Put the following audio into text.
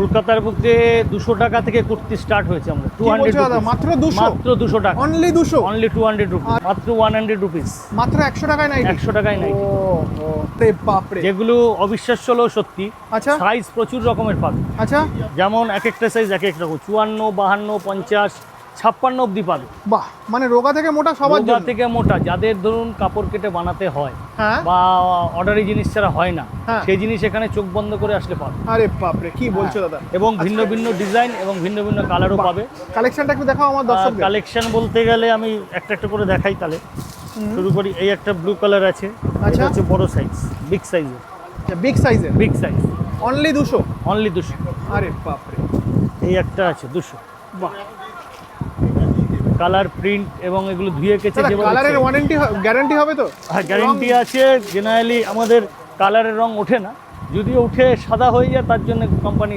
কলকাতার বুকে 200 টাকা থেকে কুর্তি স্টার্ট হয়েছে আমরা। কি বলছো দাদা? মাত্র 200? মাত্র 200 টাকা। অনলি 200? Only 200 rupees. মাত্র 100 রুপিস। মাত্র 100 টাকায় নাইটি? 100 টাকায় নাইটি। রে বাপ রে। যেগুলো অবিশ্বাস্য হলেও সত্যি। আচ্ছা সাইজ প্রচুর রকমের পাবে। আচ্ছা, যেমন এক একটা সাইজ এক এক রকম, 54, 52, 50, 56 অবধি পাবে। বাহ, মানে রোগা থেকে মোটা সবার রোগা জন্য। থেকে মোটা, যাদের ধরুন কাপড় কেটে বানাতে হয় হ্যাঁ। বা অর্ডারি জিনিস ছাড়া হয় না, হ্যাঁ। সেই জিনিস এখানে চোখ বন্ধ করে আসলে পাবে। আরে বাপ রে, কি বলছো দাদা? এবং ভিন্ন ভিন্ন ডিজাইন এবং ভিন্ন ভিন্ন কালারও পাবে। কালেকশনটা একটু দেখাও আমার দর্শকদের। কালেকশন বলতে গেলে আমি একটা একটা করে দেখাই তাহলে। শুরু করি। এই একটা ব্লু কালার আছে, আচ্ছা। এটা হচ্ছে বড় সাইজ, বিগ সাইজের। বিগ সাইজের? Big size only 200? অনলি 200। আরে বাপ রে। এই একটা আছে 200। বাহ, কালার, প্রিন্ট এবং এগুলো ধুয়ে কেচে দাদা কালারের ওয়ারেন্টি গ্যারান্টি হবে তো? হ্যাঁ, গ্যারেন্টি আছে। জেনারেলি আমাদের কালারের রং ওঠে না, যদিও উঠে সাদা হয়ে যায়, তার জন্য কোম্পানি